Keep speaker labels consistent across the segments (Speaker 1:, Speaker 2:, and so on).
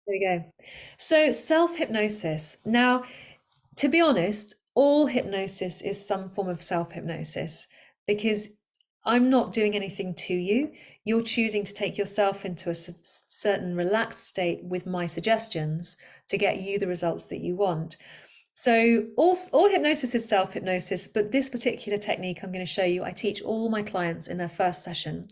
Speaker 1: There we go. So, self-hypnosis. Now, to be honest, all hypnosis is some form of self-hypnosis because I'm not doing anything to you. You're choosing to take yourself into a certain relaxed state with my suggestions to get you the results that you want. So all hypnosis is self-hypnosis, but this particular technique I'm going to show you, I teach all my clients in their first session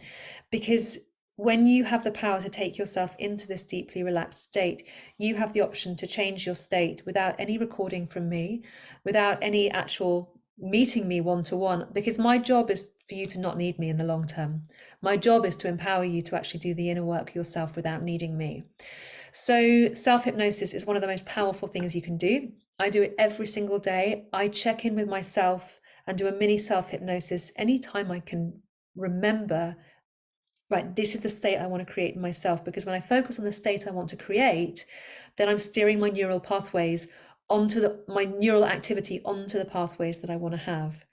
Speaker 1: because when you have the power to take yourself into this deeply relaxed state, you have the option to change your state without any recording from me, without any actual meeting me one to one, because my job is for you to not need me in the long term. My job is to empower you to actually do the inner work yourself without needing me. So, self hypnosis is one of the most powerful things you can do. I do it every single day. I check in with myself and do a mini self hypnosis anytime I can remember, right, this is the state I want to create in myself. Because when I focus on the state I want to create, then I'm steering my neural pathways onto my neural activity onto the pathways that I want to have.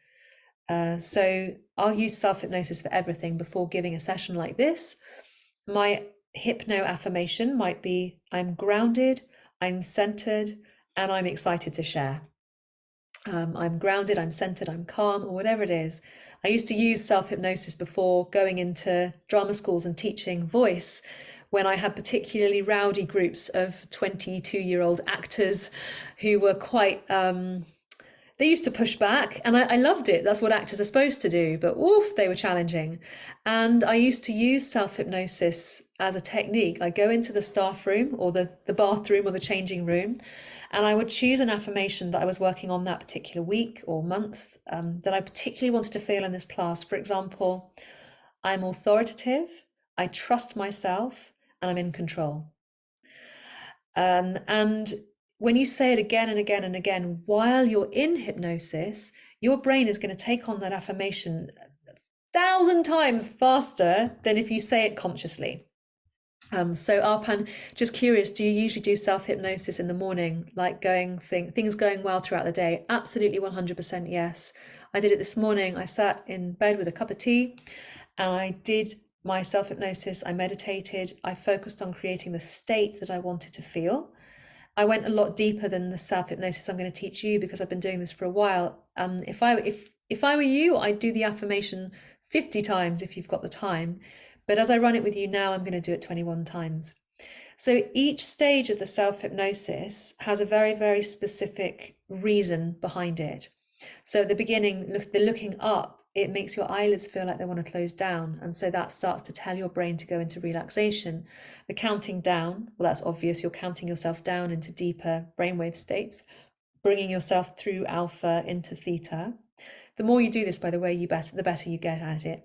Speaker 1: So I'll use self hypnosis for everything before giving a session like this. My hypno affirmation might be I'm grounded, I'm centered, and I'm excited to share. I'm grounded, I'm centered, I'm calm, or whatever it is. I used to use self hypnosis before going into drama schools and teaching voice when I had particularly rowdy groups of 22-year-old actors who were quite they used to push back, and I loved it. That's what actors are supposed to do, but oof, they were challenging. And I used to use self hypnosis as a technique. I go into the staff room or the bathroom or the changing room, and I would choose an affirmation that I was working on that particular week or month that I particularly wanted to feel in this class. For example, I'm authoritative, I trust myself, and I'm in control. And when you say it again and again and again while you're in hypnosis, your brain is going to take on that affirmation 1,000 times faster than if you say it consciously. So Arpan, just curious, do you usually do self-hypnosis in the morning, like things going well throughout the day? Absolutely 100% yes. I did it this morning. I sat in bed with a cup of tea and I did my self-hypnosis. I meditated. I focused on creating the state that I wanted to feel. I went a lot deeper than the self-hypnosis I'm going to teach you because I've been doing this for a while. If I were you, I'd do the affirmation 50 times if you've got the time. But as I run it with you now, I'm going to do it 21 times. So each stage of the self-hypnosis has a very, very specific reason behind it. So at the beginning, the looking up, it makes your eyelids feel like they want to close down. And so that starts to tell your brain to go into relaxation. The counting down, well, that's obvious. You're counting yourself down into deeper brainwave states, bringing yourself through alpha into theta. The more you do this, by the way, the better you get at it.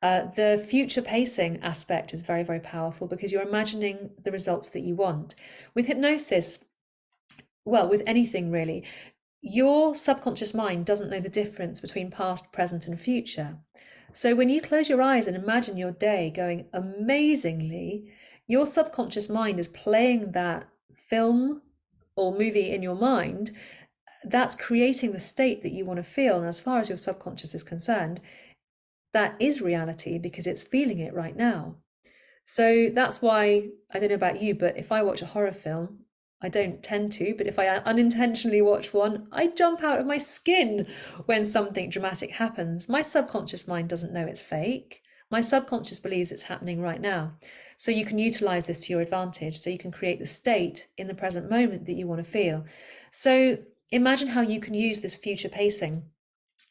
Speaker 1: The future pacing aspect is very, very powerful because you're imagining the results that you want. With hypnosis, well, with anything really, your subconscious mind doesn't know the difference between past, present, and future. So when you close your eyes and imagine your day going amazingly, your subconscious mind is playing that film or movie in your mind. That's creating the state that you want to feel. And as far as your subconscious is concerned, that is reality because it's feeling it right now. So that's why, I don't know about you, but if I watch a horror film, I don't tend to, but if I unintentionally watch one, I jump out of my skin when something dramatic happens. My subconscious mind doesn't know it's fake. My subconscious believes it's happening right now. So you can utilize this to your advantage. So you can create the state in the present moment that you want to feel. So imagine how you can use this future pacing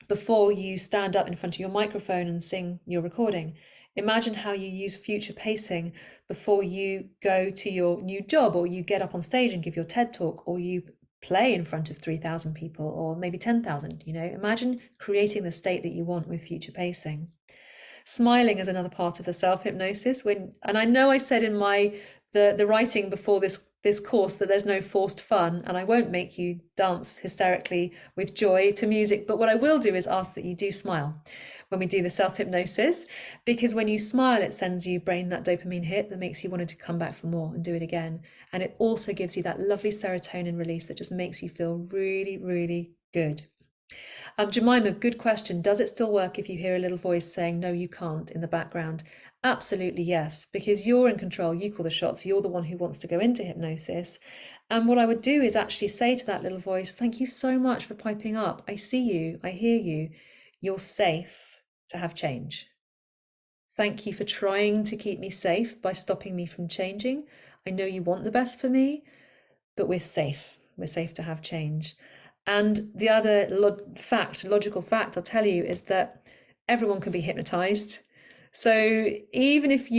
Speaker 1: before you stand up in front of your microphone and sing your recording. Imagine how you use future pacing before you go to your new job, or you get up on stage and give your TED talk, or you play in front of 3,000 people, or maybe 10,000. Imagine creating the state that you want with future pacing. Smiling is another part of the self-hypnosis. And I know I said in the writing before this course that there's no forced fun, and I won't make you dance hysterically with joy to music, but what I will do is ask that you do smile when we do the self-hypnosis, because when you smile, it sends you brain that dopamine hit that makes you want to come back for more and do it again. And it also gives you that lovely serotonin release that just makes you feel really, really good. Jemima, good question. Does it still work if you hear a little voice saying, no, you can't in the background? Absolutely, yes, because you're in control. You call the shots. You're the one who wants to go into hypnosis. And what I would do is actually say to that little voice, thank you so much for piping up. I see you. I hear you. You're safe to have change. Thank you for trying to keep me safe by stopping me from changing. I know you want the best for me, but we're safe. We're safe to have change. And the other logical fact I'll tell you is that everyone can be hypnotized. So even if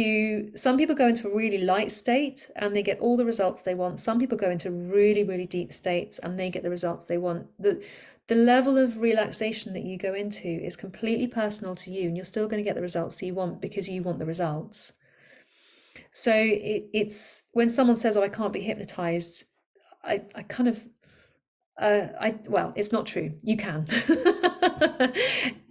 Speaker 1: some people go into a really light state and they get all the results they want. Some people go into really, really deep states and they get the results they want. The level of relaxation that you go into is completely personal to you, and you're still going to get the results you want because you want the results. So it's when someone says, "Oh, I can't be hypnotized," I kind of well, it's not true. You can.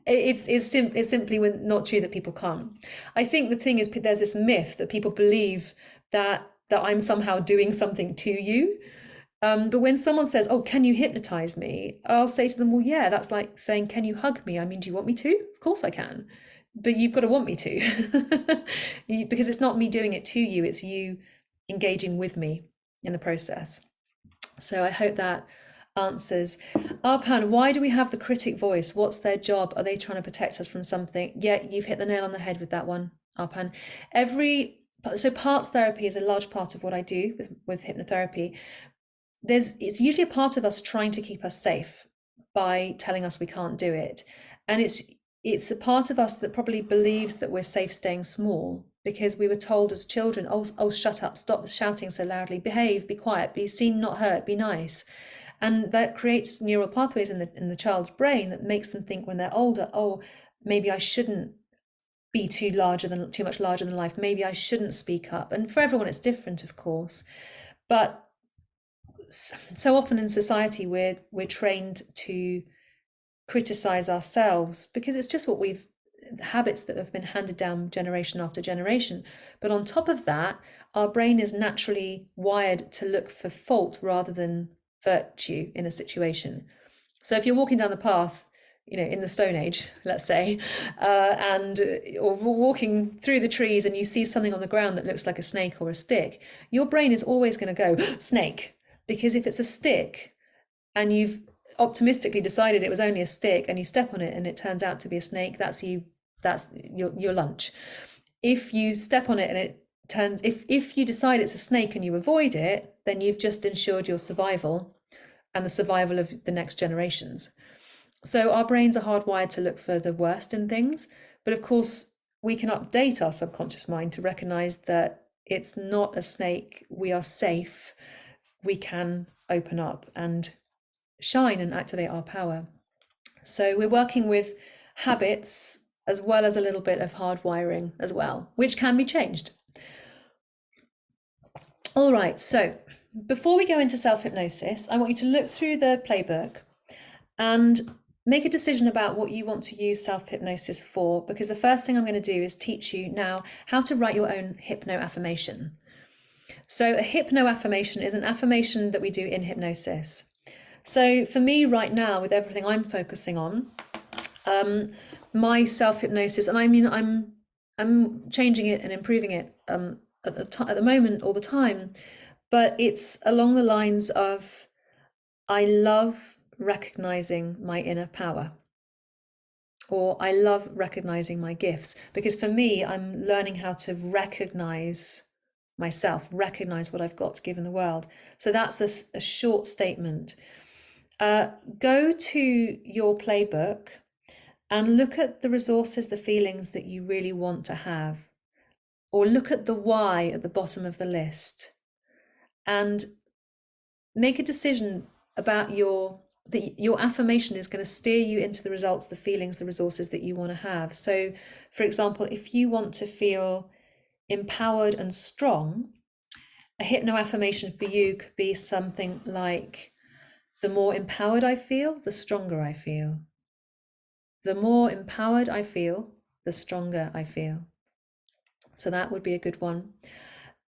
Speaker 1: It's simply not true that people can't. I think the thing is there's this myth that people believe that I'm somehow doing something to you. But when someone says, "Oh, can you hypnotize me?" I'll say to them, "Well, yeah, that's like saying, can you hug me? I mean, do you want me to? Of course I can. But you've got to want me to." Because it's not me doing it to you, it's you engaging with me in the process. So I hope that answers. Arpan, why do we have the critic voice? What's their job? Are they trying to protect us from something? Yeah, you've hit the nail on the head with that one, Arpan. So parts therapy is a large part of what I do with hypnotherapy. It's usually a part of us trying to keep us safe by telling us we can't do it. And it's a part of us that probably believes that we're safe staying small because we were told as children, oh, shut up, stop shouting so loudly, behave, be quiet, be seen, not heard, be nice. And that creates neural pathways in the child's brain that makes them think when they're older, oh, maybe I shouldn't be too much larger than life. Maybe I shouldn't speak up. And for everyone, it's different, of course. But so often in society, we're trained to criticize ourselves because it's just what habits that have been handed down generation after generation. But on top of that, our brain is naturally wired to look for fault rather than virtue in a situation. So if you're walking down the path, in the Stone Age, let's say, or walking through the trees and you see something on the ground that looks like a snake or a stick, your brain is always going to go, snake. Because if it's a stick and you've optimistically decided it was only a stick and you step on it and it turns out to be a snake, that's your lunch. If you step on it and it turns, if you decide it's a snake and you avoid it, then you've just ensured your survival and the survival of the next generations. So our brains are hardwired to look for the worst in things, but of course we can update our subconscious mind to recognize that it's not a snake, we are safe, we can open up and shine and activate our power. So we're working with habits as well as a little bit of hardwiring as well, which can be changed. All right, so before we go into self-hypnosis, I want you to look through the playbook and make a decision about what you want to use self-hypnosis for, because the first thing I'm going to do is teach you now how to write your own hypno affirmation. So a hypno affirmation is an affirmation that we do in hypnosis. So for me right now, with everything I'm focusing on, my self-hypnosis, and I mean, I'm changing it and improving it at the moment all the time, but it's along the lines of, I love recognizing my inner power, or I love recognizing my gifts, because for me, I'm learning how to recognize myself, recognize what I've got to give in the world. So that's a short statement. Go to your playbook and look at the resources, the feelings that you really want to have, or look at the why at the bottom of the list and make a decision about your affirmation is going to steer you into the results, the feelings, the resources that you want to have. So, for example, if you want to feel empowered and strong, a hypno affirmation for you could be something like, the more empowered I feel, the stronger I feel. The more empowered I feel, the stronger I feel. So that would be a good one.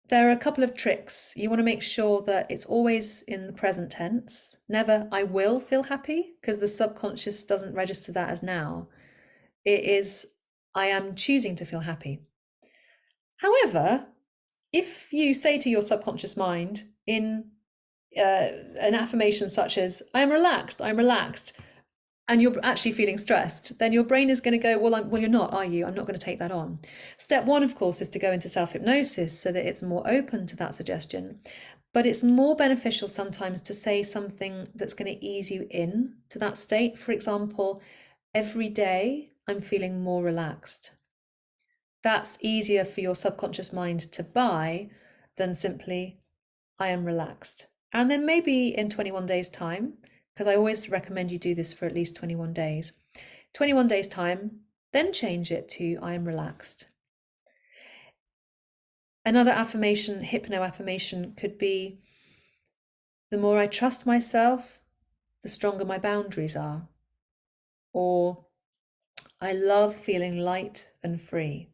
Speaker 1: There are a couple of tricks. You want to make sure that it's always in the present tense. Never, I will feel happy, because the subconscious doesn't register that as now. It is, I am choosing to feel happy. However, if you say to your subconscious mind in an affirmation such as, I'm relaxed, and you're actually feeling stressed, then your brain is going to go, well, you're not, are you? I'm not going to take that on. Step one, of course, is to go into self-hypnosis so that it's more open to that suggestion. But it's more beneficial sometimes to say something that's going to ease you in to that state. For example, every day I'm feeling more relaxed. That's easier for your subconscious mind to buy than simply, I am relaxed. And then maybe in 21 days' time, because I always recommend you do this for at least 21 days. 21 days time, then change it to I am relaxed. Another affirmation, hypno affirmation, could be, the more I trust myself, the stronger my boundaries are. Or, I love feeling light and free.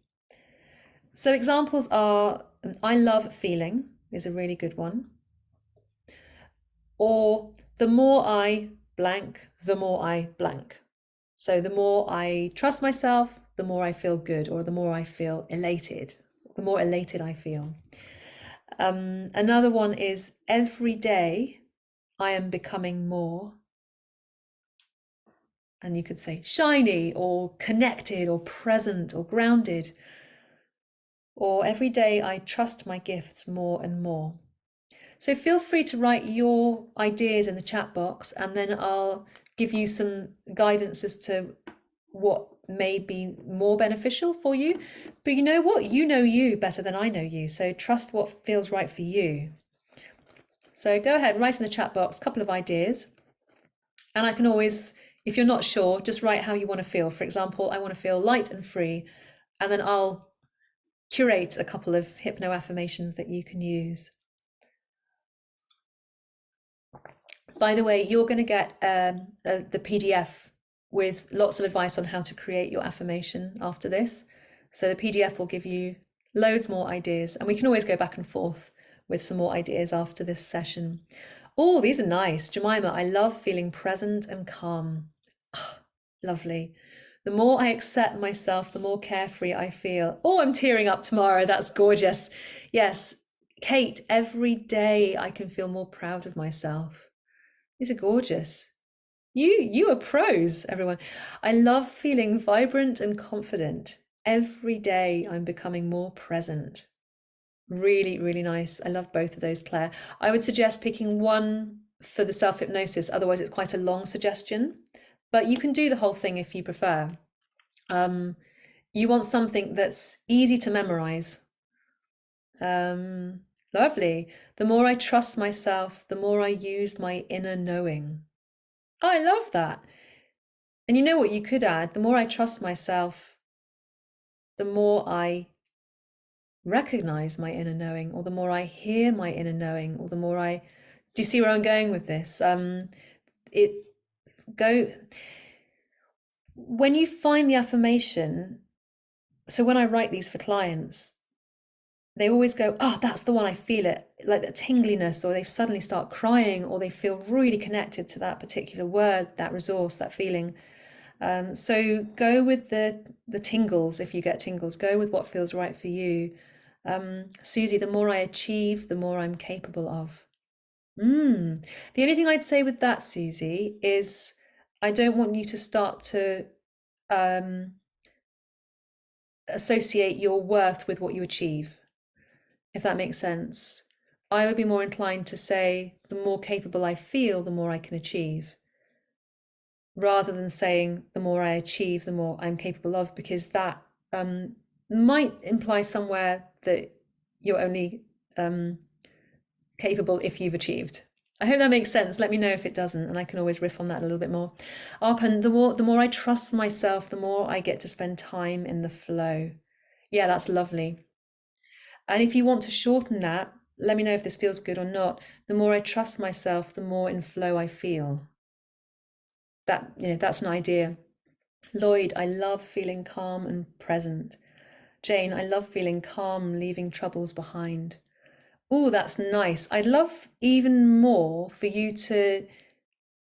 Speaker 1: So examples are, I love feeling is a really good one. Or, the more I blank, the more I blank. So the more I trust myself, the more I feel good, or the more I feel elated, the more elated I feel. Another one is, every day I am becoming more. And you could say shiny, or connected, or present, or grounded. Or, every day I trust my gifts more and more. So feel free to write your ideas in the chat box, and then I'll give you some guidance as to what may be more beneficial for you. But you know what? You know you better than I know you. So trust what feels right for you. So go ahead, write in the chat box a couple of ideas. And I can always, if you're not sure, just write how you want to feel. For example, I want to feel light and free. And then I'll curate a couple of hypno affirmations that you can use. By the way, you're going to get the PDF with lots of advice on how to create your affirmation after this. So the PDF will give you loads more ideas, and we can always go back and forth with some more ideas after this session. Oh, these are nice. Jemima, I love feeling present and calm. Oh, lovely. The more I accept myself, the more carefree I feel. Oh, I'm tearing up tomorrow. That's gorgeous. Yes, Kate, every day I can feel more proud of myself. These are gorgeous. You are pros, everyone. I love feeling vibrant and confident. Every day I'm becoming more present. Really, really nice. I love both of those, Claire. I would suggest picking one for the self-hypnosis, otherwise it's quite a long suggestion, but you can do the whole thing if you prefer. You want something that's easy to memorize. Lovely. The more I trust myself, the more I use my inner knowing. Oh, I love that. And you know what you could add? The more I trust myself, the more I recognize my inner knowing, or the more I hear my inner knowing, or the more I, do you see where I'm going with this? When you find the affirmation, so when I write these for clients, they always go, oh, that's the one, I feel it, like that tingliness, or they suddenly start crying, or they feel really connected to that particular word, that resource, that feeling. So go with the tingles. If you get tingles, go with what feels right for you. Susie, the more I achieve, the more I'm capable of. The only thing I'd say with that, Susie, is I don't want you to start to associate your worth with what you achieve, if that makes sense. I would be more inclined to say, the more capable I feel, the more I can achieve, rather than saying, the more I achieve, the more I'm capable of, because that might imply somewhere that you're only capable if you've achieved. I hope that makes sense. Let me know if it doesn't, and I can always riff on that a little bit more. Arpan, the more I trust myself, the more I get to spend time in the flow. Yeah, that's lovely. And if you want to shorten that, let me know if this feels good or not. The more I trust myself, the more in flow I feel. That, that's an idea. Lloyd, I love feeling calm and present. Jane, I love feeling calm, leaving troubles behind. Oh, that's nice. I'd love even more for you to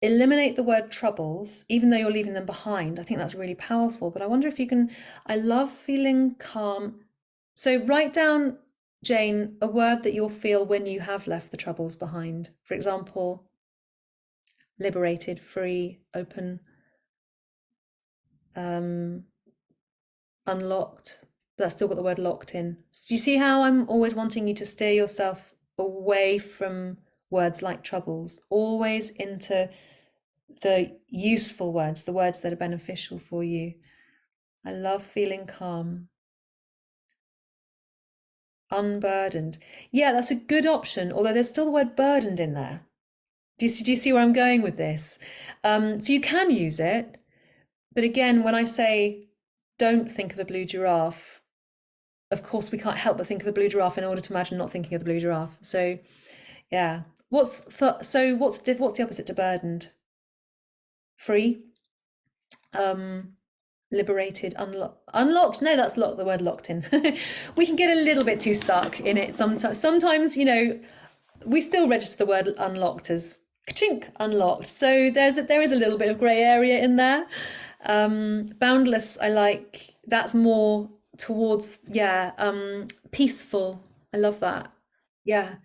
Speaker 1: eliminate the word troubles, even though you're leaving them behind. I think that's really powerful. But I wonder if you can, I love feeling calm. So write down, Jane, a word that you'll feel when you have left the troubles behind. For example, liberated, free, open, unlocked. That's still got the word locked in. Do you see how I'm always wanting you to steer yourself away from words like troubles, always into the useful words, the words that are beneficial for you? I love feeling calm. Unburdened. Yeah, that's a good option, although there's still the word burdened in there. Do you see where I'm going with this? So you can use it, but again, when I say don't think of a blue giraffe, of course we can't help but think of the blue giraffe in order to imagine not thinking of the blue giraffe. So yeah. What's the opposite to burdened? Free? Liberated, unlocked. No, that's locked, the word locked in. We can get a little bit too stuck in it sometimes. Sometimes, we still register the word unlocked as ka-chink, unlocked. So there is a little bit of grey area in there. Boundless, I like. That's more towards, peaceful. I love that. Yeah.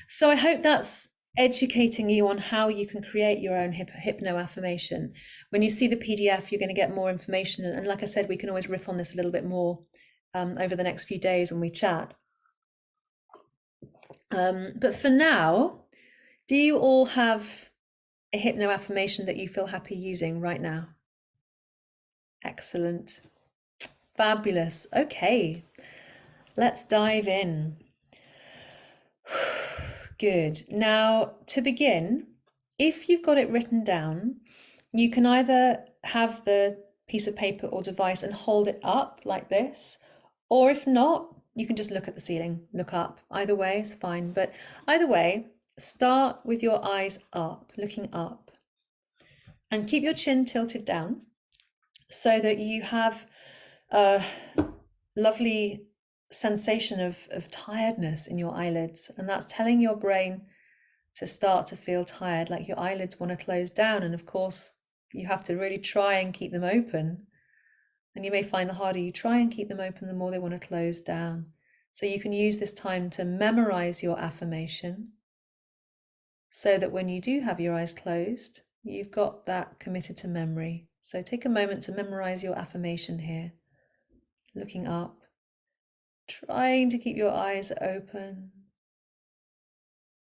Speaker 1: So I hope that's educating you on how you can create your own hypno affirmation. When you see the PDF, you're going to get more information. And like I said, we can always riff on this a little bit more over the next few days when we chat. But for now, do you all have a hypno affirmation that you feel happy using right now? Excellent. Fabulous. Okay, let's dive in. Good. Now, to begin, if you've got it written down, you can either have the piece of paper or device and hold it up like this, or if not, you can just look at the ceiling, look up. Either way is fine, but either way, start with your eyes up, looking up, and keep your chin tilted down so that you have a lovely sensation of tiredness in your eyelids, and that's telling your brain to start to feel tired, like your eyelids want to close down. And of course, you have to really try and keep them open. And you may find the harder you try and keep them open, the more they want to close down. So you can use this time to memorize your affirmation so that when you do have your eyes closed, you've got that committed to memory. So take a moment to memorize your affirmation here, looking up, trying to keep your eyes open.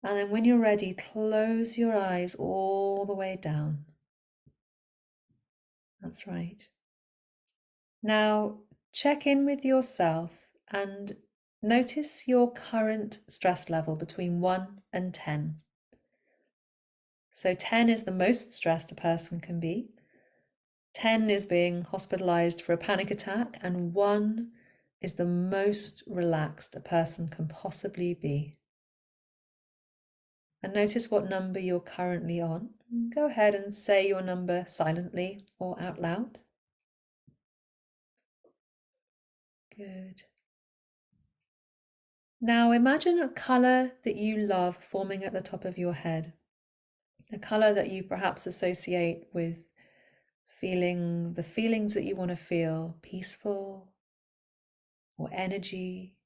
Speaker 1: And then when you're ready, close your eyes all the way down. That's right. Now check in with yourself and notice your current stress level between 1 and 10. So 10 is the most stressed a person can be. 10 is being hospitalized for a panic attack, and 1 is the most relaxed a person can possibly be. And notice what number you're currently on. Go ahead and say your number silently or out loud. Good. Now imagine a colour that you love forming at the top of your head. A colour that you perhaps associate with feeling the feelings that you want to feel, peaceful or energy,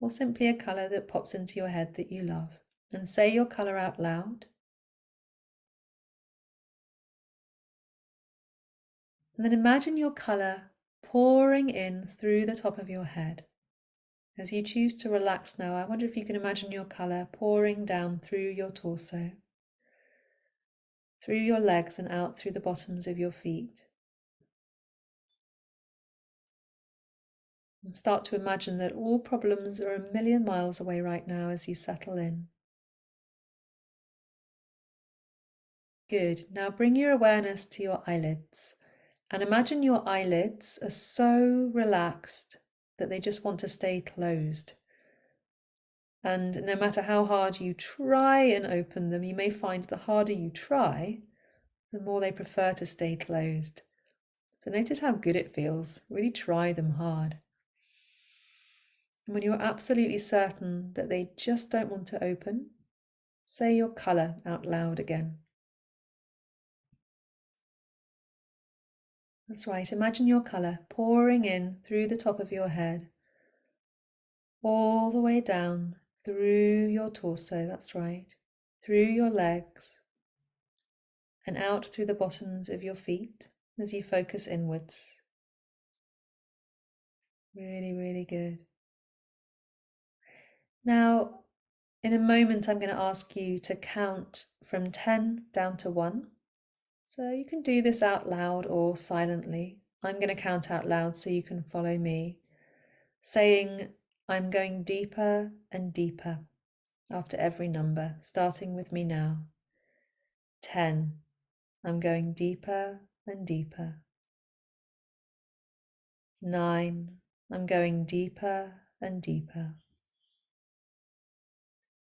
Speaker 1: or simply a colour that pops into your head that you love. And say your colour out loud. And then imagine your colour pouring in through the top of your head. As you choose to relax now, I wonder if you can imagine your colour pouring down through your torso, through your legs and out through the bottoms of your feet. And start to imagine that all problems are a million miles away right now as you settle in. Good. Now bring your awareness to your eyelids and imagine your eyelids are so relaxed that they just want to stay closed. And no matter how hard you try and open them, you may find the harder you try, the more they prefer to stay closed. So notice how good it feels. Really try them hard. And when you're absolutely certain that they just don't want to open, say your colour out loud again. That's right, imagine your colour pouring in through the top of your head, all the way down through your torso, that's right, through your legs, and out through the bottoms of your feet as you focus inwards. Really, really good. Now, in a moment, I'm going to ask you to count from 10 down to 1. So you can do this out loud or silently. I'm going to count out loud so you can follow me, saying, I'm going deeper and deeper after every number, starting with me now. 10. I'm going deeper and deeper. 9. I'm going deeper and deeper.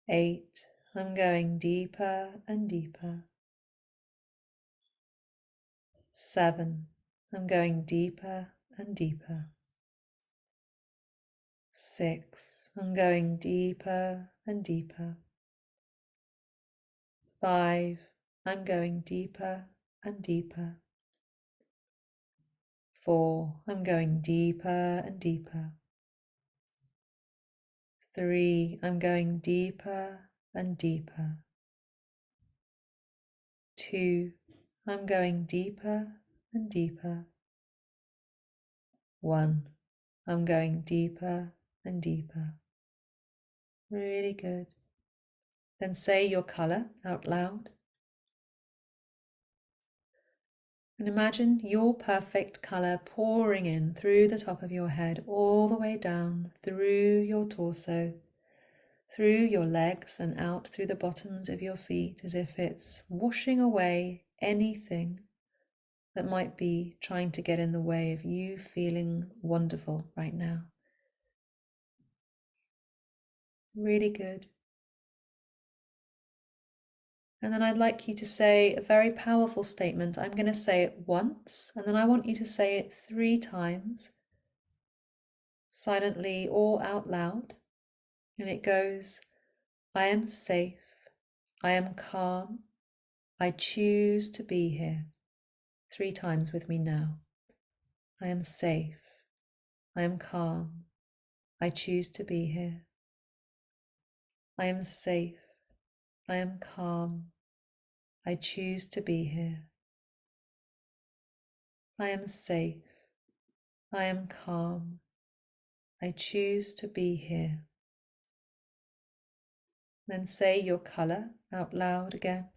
Speaker 1: 8. I'm going deeper and deeper. 7. I'm going deeper and deeper. 6. I'm going deeper and deeper. 5. I'm going deeper and deeper. 4. I'm going deeper and deeper. 3. I'm going deeper and deeper. 2. I'm going deeper and deeper. 1. I'm going deeper and deeper. Really good. Then say your colour out loud. And imagine your perfect colour pouring in through the top of your head, all the way down through your torso, through your legs and out through the bottoms of your feet, as if it's washing away anything that might be trying to get in the way of you feeling wonderful right now. Really good. And then I'd like you to say a very powerful statement. I'm going to say it once, and then I want you to say it 3 times, silently or out loud. And it goes, I am safe, I am calm, I choose to be here. 3 times with me now. I am safe, I am calm, I choose to be here. I am safe, I am calm, I choose to be here. I am safe, I am calm, I choose to be here. Then say your colour out loud again.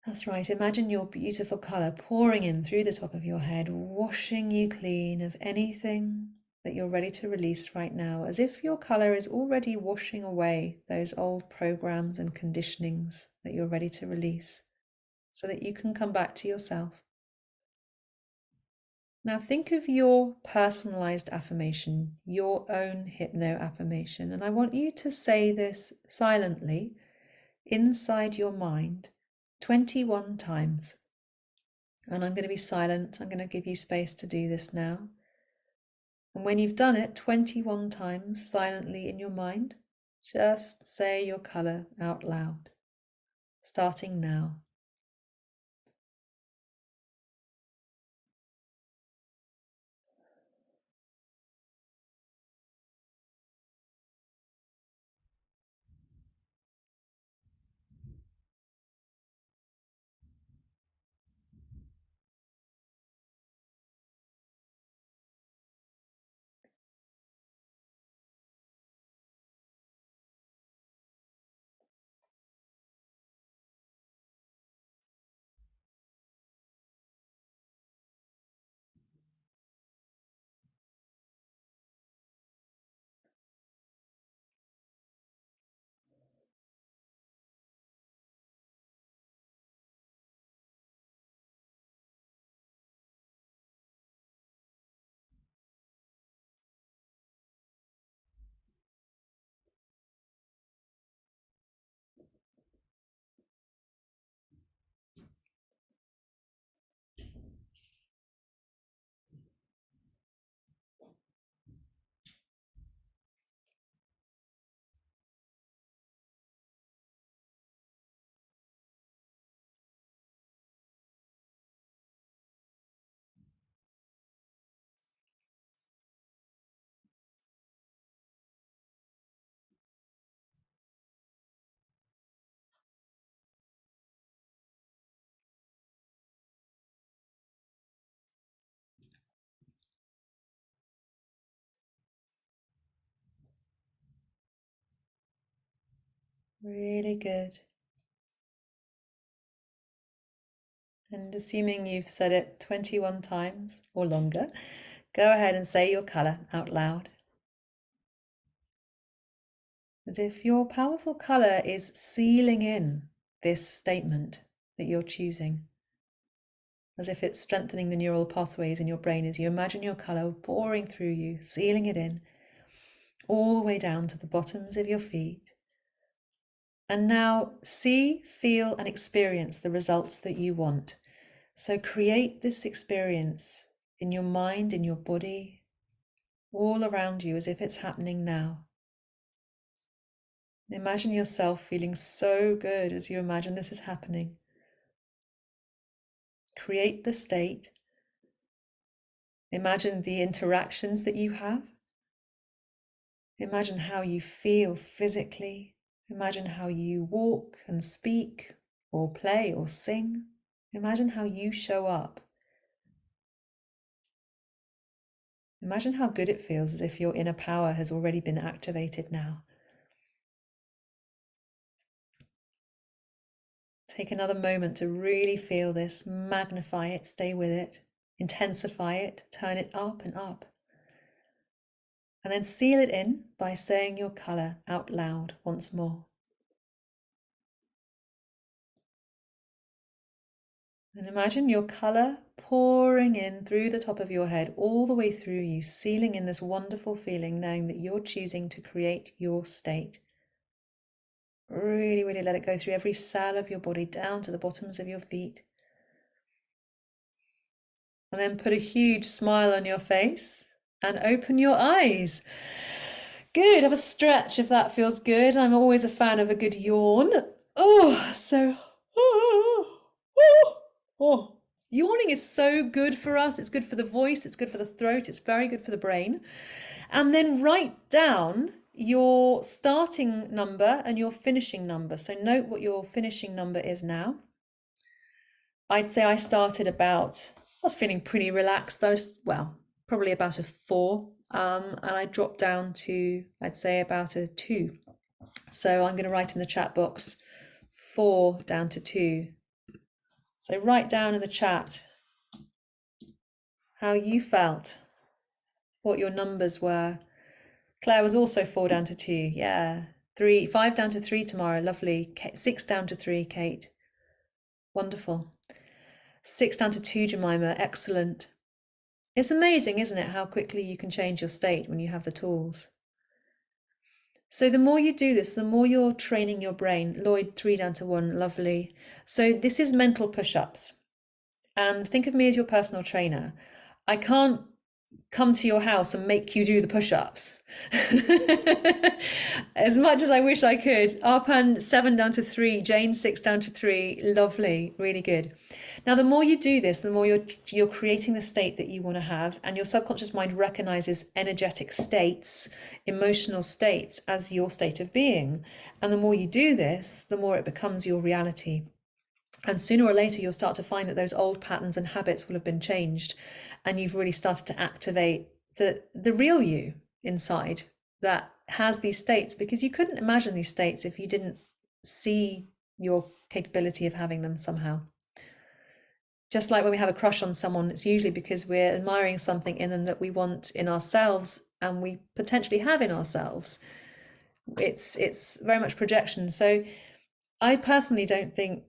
Speaker 1: That's right, imagine your beautiful colour pouring in through the top of your head, washing you clean of anything that you're ready to release right now, as if your colour is already washing away those old programs and conditionings that you're ready to release, so that you can come back to yourself. Now think of your personalized affirmation, your own hypno affirmation, and I want you to say this silently inside your mind 21 times. And I'm going to be silent. I'm going to give you space to do this now. And when you've done it 21 times silently in your mind, just say your colour out loud, starting now. Really good. And assuming you've said it 21 times or longer, go ahead and say your colour out loud. As if your powerful colour is sealing in this statement that you're choosing. As if it's strengthening the neural pathways in your brain as you imagine your colour pouring through you, sealing it in, all the way down to the bottoms of your feet. And now see, feel, and experience the results that you want. So create this experience in your mind, in your body, all around you as if it's happening now. Imagine yourself feeling so good as you imagine this is happening. Create the state. Imagine the interactions that you have. Imagine how you feel physically. Imagine how you walk and speak or play or sing. Imagine how you show up. Imagine how good it feels, as if your inner power has already been activated now. Take another moment to really feel this, magnify it, stay with it, intensify it, turn it up and up. And then seal it in by saying your colour out loud once more. And imagine your colour pouring in through the top of your head, all the way through you, sealing in this wonderful feeling, knowing that you're choosing to create your state. Really, really let it go through every cell of your body, down to the bottoms of your feet. And then put a huge smile on your face and open your eyes. Good, have a stretch if that feels good. I'm always a fan of a good yawn. Yawning is so good for us. It's good for the voice, it's good for the throat, it's very good for the brain. And then write down your starting number and your finishing number. So note what your finishing number is now. I'd say I started I was feeling pretty relaxed. I was, probably about a 4. And I dropped down to, I'd say, about a 2. So I'm going to write in the chat box 4 down to 2. So write down in the chat how you felt, what your numbers were. Claire was also 4 down to 2. Yeah. 5 down to 3 tomorrow. Lovely. 6 down to 3, Kate. Wonderful. 6 down to 2, Jemima. Excellent. It's amazing, isn't it, how quickly you can change your state when you have the tools. So the more you do this, the more you're training your brain. Lloyd, 3 down to 1, lovely. So this is mental push-ups. And think of me as your personal trainer. I can't come to your house and make you do the push-ups. As much as I wish I could. Arpan, 7 down to 3, Jane, 6 down to 3, lovely, really good. Now, the more you do this, the more you're creating the state that you want to have, and your subconscious mind recognizes energetic states, emotional states, as your state of being. And the more you do this, the more it becomes your reality. And sooner or later, you'll start to find that those old patterns and habits will have been changed, and you've really started to activate the real you inside that has these states, because you couldn't imagine these states if you didn't see your capability of having them somehow. Just like when we have a crush on someone, it's usually because we're admiring something in them that we want in ourselves and we potentially have in ourselves. It's very much projection. So I personally don't think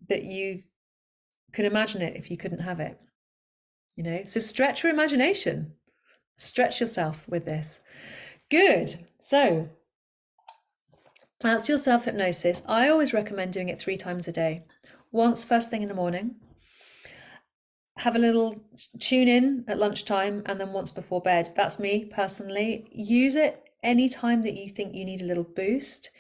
Speaker 1: that you could imagine it if you couldn't have it. So stretch your imagination, stretch yourself with this. Good. So that's your self-hypnosis. I always recommend doing it 3 times a day. Once first thing in the morning, have a little tune in at lunchtime, and then once before bed. That's me personally. Use it anytime that you think you need a little boost.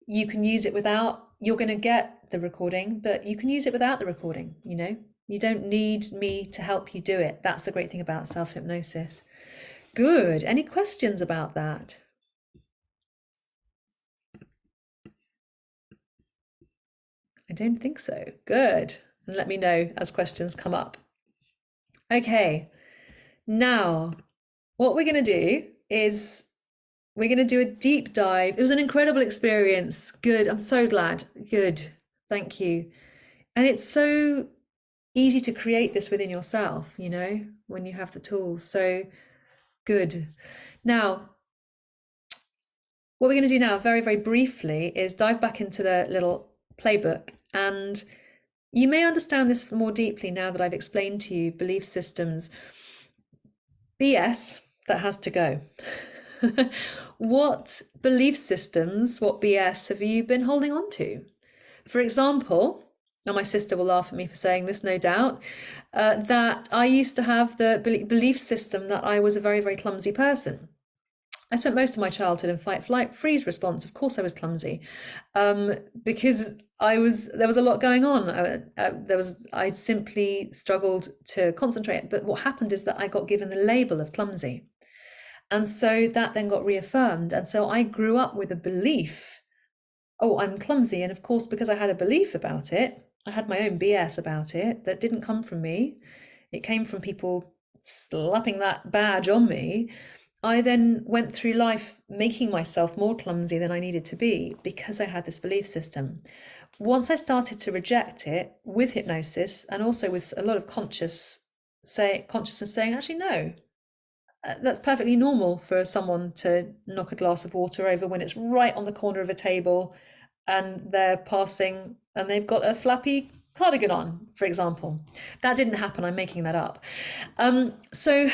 Speaker 1: You can use it without, you're going to get the recording, but you can use it without the recording. You don't need me to help you do it. That's the great thing about self-hypnosis. Good. Any questions about that? I don't think so. Good. And let me know as questions come up. Okay. Now, what we're going to do is We're going to do a deep dive. It was an incredible experience. Good. I'm so glad. Good. Thank you. And it's so easy to create this within yourself, you know, when you have the tools. So good. Now, what we're going to do now, very, very briefly, is dive back into the little playbook. And you may understand this more deeply now that I've explained to you belief systems. BS that has to go. What belief systems, what BS have you been holding on to? For example, and my sister will laugh at me for saying this, no doubt, that I used to have the belief system that I was a very, very clumsy person. I spent most of my childhood in fight, flight, freeze response. Of course I was clumsy, because there was a lot going on. I simply struggled to concentrate. But what happened is that I got given the label of clumsy. And so that then got reaffirmed. And so I grew up with a belief, oh, I'm clumsy. And of course, because I had a belief about it, I had my own BS about it that didn't come from me. It came from people slapping that badge on me. I then went through life making myself more clumsy than I needed to be because I had this belief system. Once I started to reject it with hypnosis and also with a lot of consciousness saying, actually, no, that's perfectly normal for someone to knock a glass of water over when it's right on the corner of a table and they're passing and they've got a flappy cardigan on, for example. That didn't happen. I'm making that up. So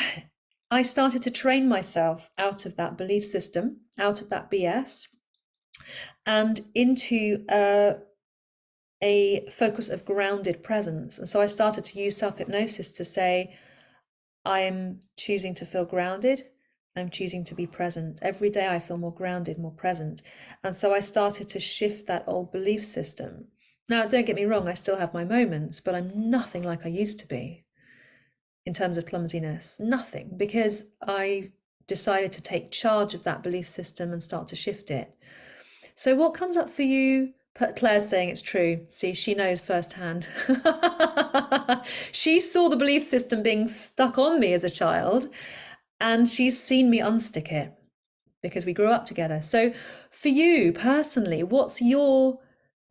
Speaker 1: I started to train myself out of that belief system, out of that BS, and into a focus of grounded presence. And so I started to use self-hypnosis to say, I'm choosing to feel grounded. I'm choosing to be present. Every day I feel more grounded, more present. And so I started to shift that old belief system. Now, don't get me wrong, I still have my moments, but I'm nothing like I used to be in terms of clumsiness. Nothing, because I decided to take charge of that belief system and start to shift it. So what comes up for you? Claire's saying it's true. See, she knows firsthand. She saw the belief system being stuck on me as a child, and she's seen me unstick it because we grew up together. So for you personally, what's your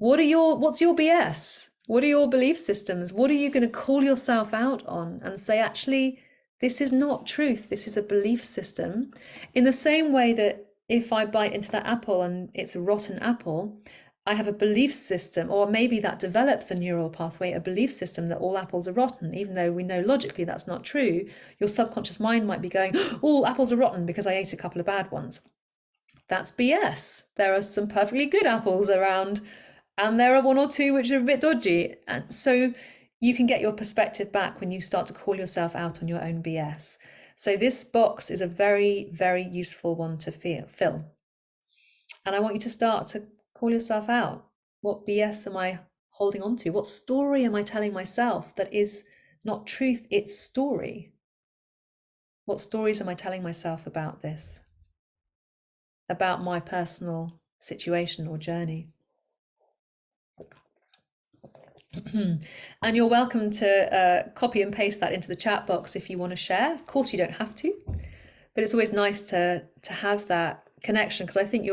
Speaker 1: BS? What are your belief systems? What are you going to call yourself out on and say, actually, this is not truth. This is a belief system. In the same way that if I bite into that apple and it's a rotten apple, I have a belief system, or maybe that develops a neural pathway, a belief system that all apples are rotten, even though we know logically that's not true. Your subconscious mind might be going, all apples are rotten because I ate a couple of bad ones. That's BS. There are some perfectly good apples around, and there are one or two which are a bit dodgy. And so you can get your perspective back when you start to call yourself out on your own BS. So this box is a very, very useful one to fill. And I want you to start to call yourself out. What BS am I holding on to? What story am I telling myself that is not truth, it's story? What stories am I telling myself about this? About my personal situation or journey? And you're welcome to copy and paste that into the chat box if you want to share. Of course, you don't have to, but it's always nice to have that connection, because I think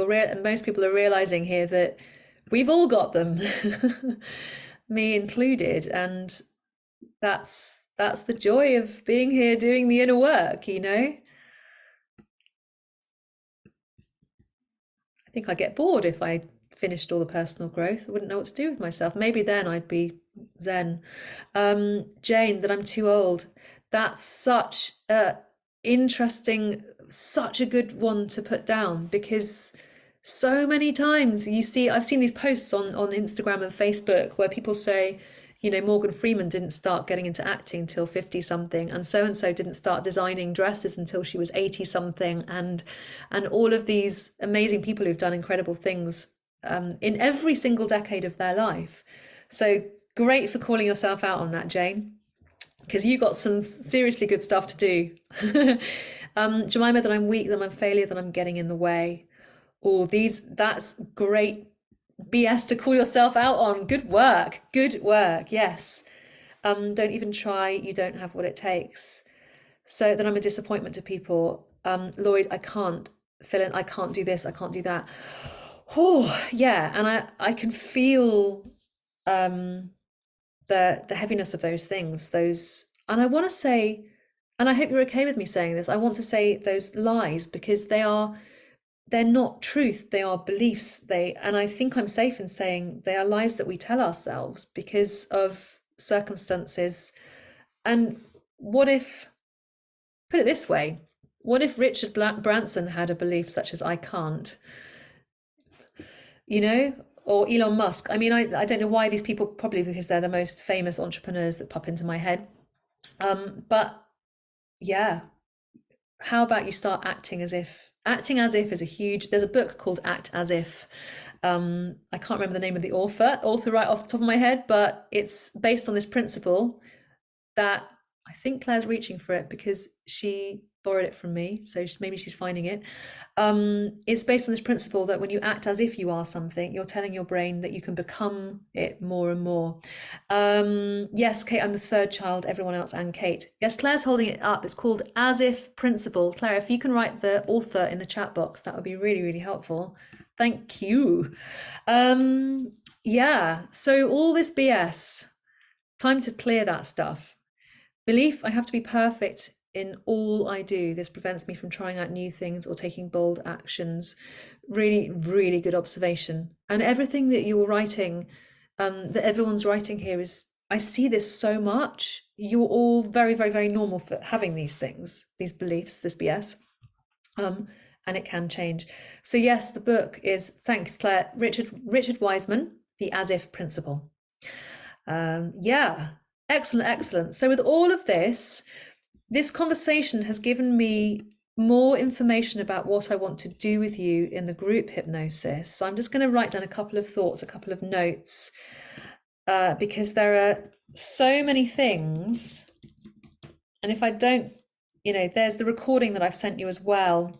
Speaker 1: most people are realizing here that we've all got them, me included, and that's the joy of being here doing the inner work, you know. I think I'd get bored if I finished all the personal growth. I wouldn't know what to do with myself. Maybe then I'd be zen. Jane, that I'm too old. That's such a interesting, such a good one to put down, because so many times I've seen these posts on Instagram and Facebook where people say, you know, Morgan Freeman didn't start getting into acting till 50 something, and so didn't start designing dresses until she was 80 something, and all of these amazing people who've done incredible things in every single decade of their life. So great for calling yourself out on that, Jane, because you got some seriously good stuff to do. Jemima, that I'm weak, that I'm a failure, that I'm getting in the way. Oh, that's great BS to call yourself out on. Good work, yes. Don't even try, you don't have what it takes. So that I'm a disappointment to people. Lloyd, I can't feeling I can't do this, I can't do that. Oh, yeah, and I can feel the heaviness of those things, those, and I want to say, and I hope you're okay with me saying this, I want to say those lies because they're not truth, they are beliefs. And I think I'm safe in saying they are lies that we tell ourselves because of circumstances. And what if, put it this way, what if Richard Branson had a belief such as I can't? You know, or Elon Musk. I mean, I don't know why these people, probably because they're the most famous entrepreneurs that pop into my head. But yeah, how about you start acting as if? Acting as if is a huge, there's a book called Act As If. I can't remember the name of the author right off the top of my head, but it's based on this principle that I think Claire's reaching for it because she borrowed it from me, so maybe she's finding it. It's based on this principle that when you act as if you are something, you're telling your brain that you can become it more and more. Yes, Kate, I'm the third child, everyone else and Kate. Yes, Claire's holding it up. It's called As If Principle. Claire, if you can write the author in the chat box, that would be really, really helpful. Thank you. Yeah, so all this BS, time to clear that stuff. Belief, I have to be perfect in all I do. This prevents me from trying out new things or taking bold actions. Really, really good observation. And everything that you're writing, that everyone's writing here is, I see this so much. You're all very, very, very normal for having these things, these beliefs, this BS. And it can change. So yes, the book is, thanks Claire, Richard Wiseman, The As If Principle. Yeah, excellent, excellent. So with all of this conversation has given me more information about what I want to do with you in the group hypnosis. So I'm just going to write down a couple of thoughts, a couple of notes, because there are so many things. And if I don't, you know, there's the recording that I've sent you as well.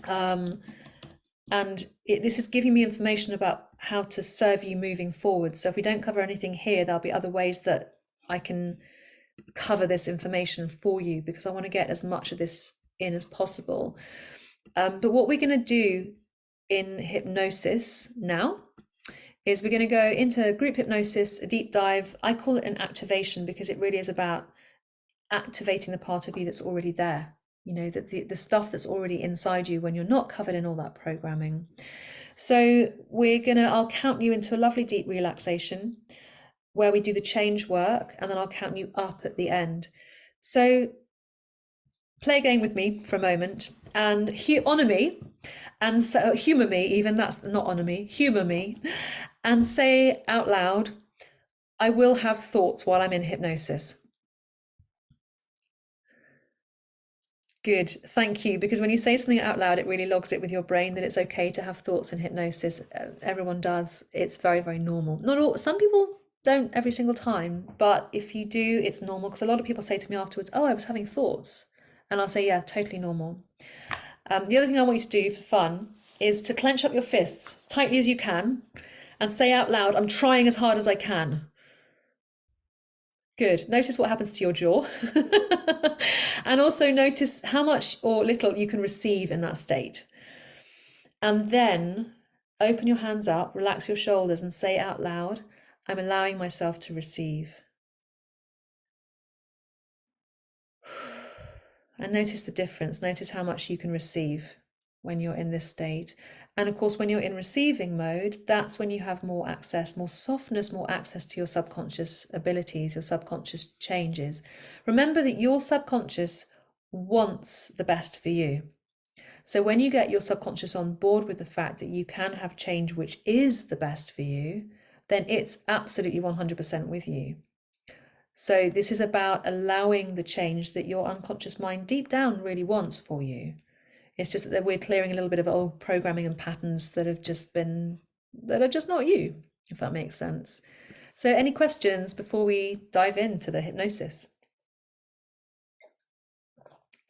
Speaker 1: And this is giving me information about how to serve you moving forward. So if we don't cover anything here, there'll be other ways that I can cover this information for you because I want to get as much of this in as possible. But what we're going to do in hypnosis now is we're going to go into group hypnosis, a deep dive. I call it an activation because it really is about activating the part of you that's already there. You know, the stuff that's already inside you when you're not covered in all that programming. So I'll count you into a lovely deep relaxation where we do the change work, and then I'll count you up at the end. So play a game with me for a moment and honor me, and so humor me, even that's not honor me, humor me, and say out loud, I will have thoughts while I'm in hypnosis. Good, thank you. Because when you say something out loud, it really logs it with your brain that it's okay to have thoughts in hypnosis. Everyone does. It's very, very normal. Not all. Some people don't every single time, but if you do, it's normal. Because a lot of people say to me afterwards, "Oh, I was having thoughts," and I'll say, "Yeah, totally normal." The other thing I want you to do for fun is to clench up your fists as tightly as you can, and say out loud, "I'm trying as hard as I can." Good. Notice what happens to your jaw. And also notice how much or little you can receive in that state. And then open your hands up, relax your shoulders and say out loud, I'm allowing myself to receive. And notice the difference. Notice how much you can receive when you're in this state. And of course, when you're in receiving mode, that's when you have more access, more softness, more access to your subconscious abilities, your subconscious changes. Remember that your subconscious wants the best for you. So when you get your subconscious on board with the fact that you can have change which is the best for you, then it's absolutely 100% with you. So this is about allowing the change that your unconscious mind deep down really wants for you. It's just that we're clearing a little bit of old programming and patterns that are just not you, if that makes sense. So any questions before we dive into the hypnosis?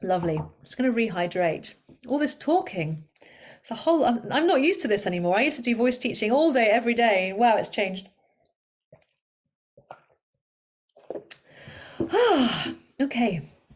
Speaker 1: Lovely. I'm just going to rehydrate. All this talking. It's a whole, I'm not used to this anymore. I used to do voice teaching all day, every day. Wow, it's changed. Okay.